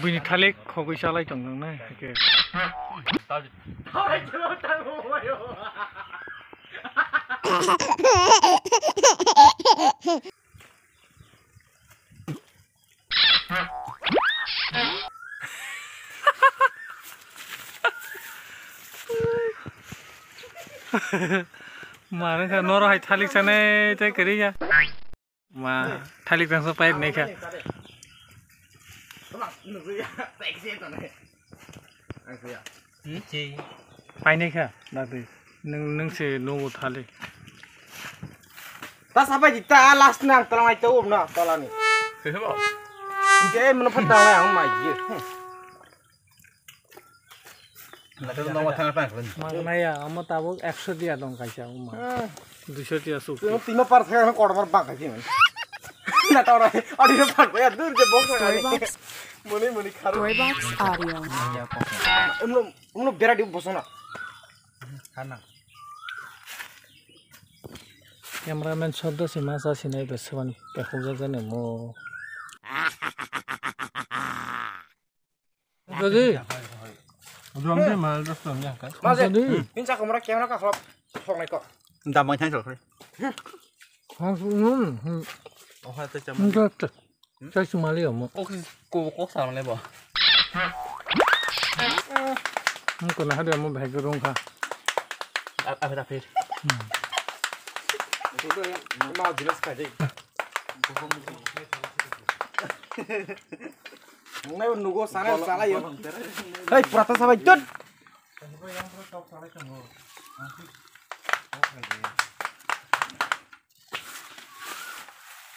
Bini thalik khogoi salai tong na ke. Mà nó nó hay thalik sang này tới cái đi nha. Mà thalik đang sắp bay này kìa. Bay này kìa, đặc biệt nâng sẽ nô thalik. Ta sampai kita last nang telang itu umna tola ni. Oke, mana petang lah yang mai. Lalu nama tangan apa? Mana ya, amma tahu 100 dia dong kaca umma. 200 dia suku. Itu 3 part saya korban bang kaji man. Nah tahu lah, ada yang part ya dur je box ni. Muni karu. Storybox audio. Umno bera di bosona. Kana. Cameraman shoda si masa sini besawan pekhoja jane mo. Jadi Belum deh mal terus belum ya kan? Mas, ini cak kamera kamera kah kalau song neko. Entah bang cancel kali. Oh hati cam. enggak tuh. Saya cuma lihat mo. Kok sama lebo. Kena ada mo bahaya gerung kah. Apa. Itu ya, mau jelas kaji. Nggak nunggu sana salah ya. Hei, purata sampai jod.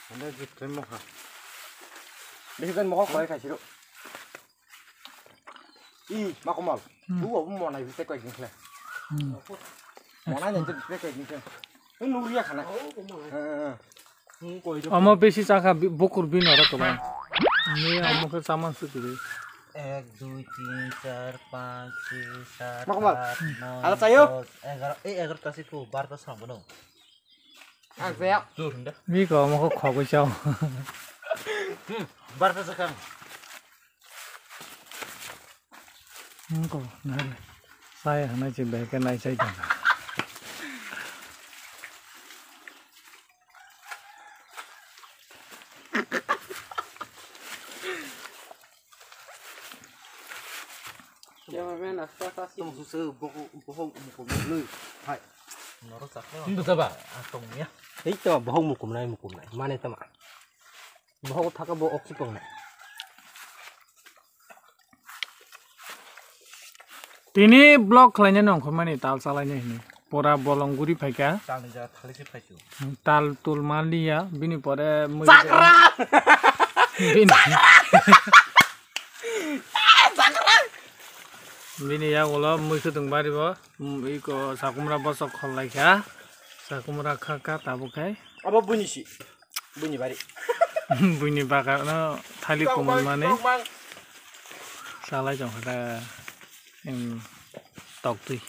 Anda gitu mau kah? Bikin mau kau kasih lu. Ih, mau mal. Dua mau naik bisa kau gini lah. Mau naik jadi bisa kau gini. Ini nuria kan? Amma besi caka bokur bin orang tuh bang. Ini amma ke saman sudah. 1, 2, 3, 4, 5, 6, 7, 8, 9, Alat sayo? 11 kasih ku, 12 sama dong. Agak. Tuh, dah. Ini kau amma ke khogoi sao. 12 sekarang. Kau nari. Saya hanya coba kan naik saya jangan. Tunggu susu, bohong lu. Hai. Menurut saya. Ini betul pak, atungnya. Itu bohong mukum lain. Mana itu mak? Bohong tak bohong oksipong nak. Ini blog lainnya nong kemana tal salahnya ini. Pora bolong guri pakai. Tal ni jangan kali sih pakai. Tal tul mali ya. Bini pora. Sakra. Bini. Bini ya kalau musuh tunggu bo, iko sakumra bosok kholai kah, sakumra kakak tabu kai. Apa bunyi sih? Bunyi bari. Bunyi bakar no thali kumal mane. Salah jong ada yang tok tui.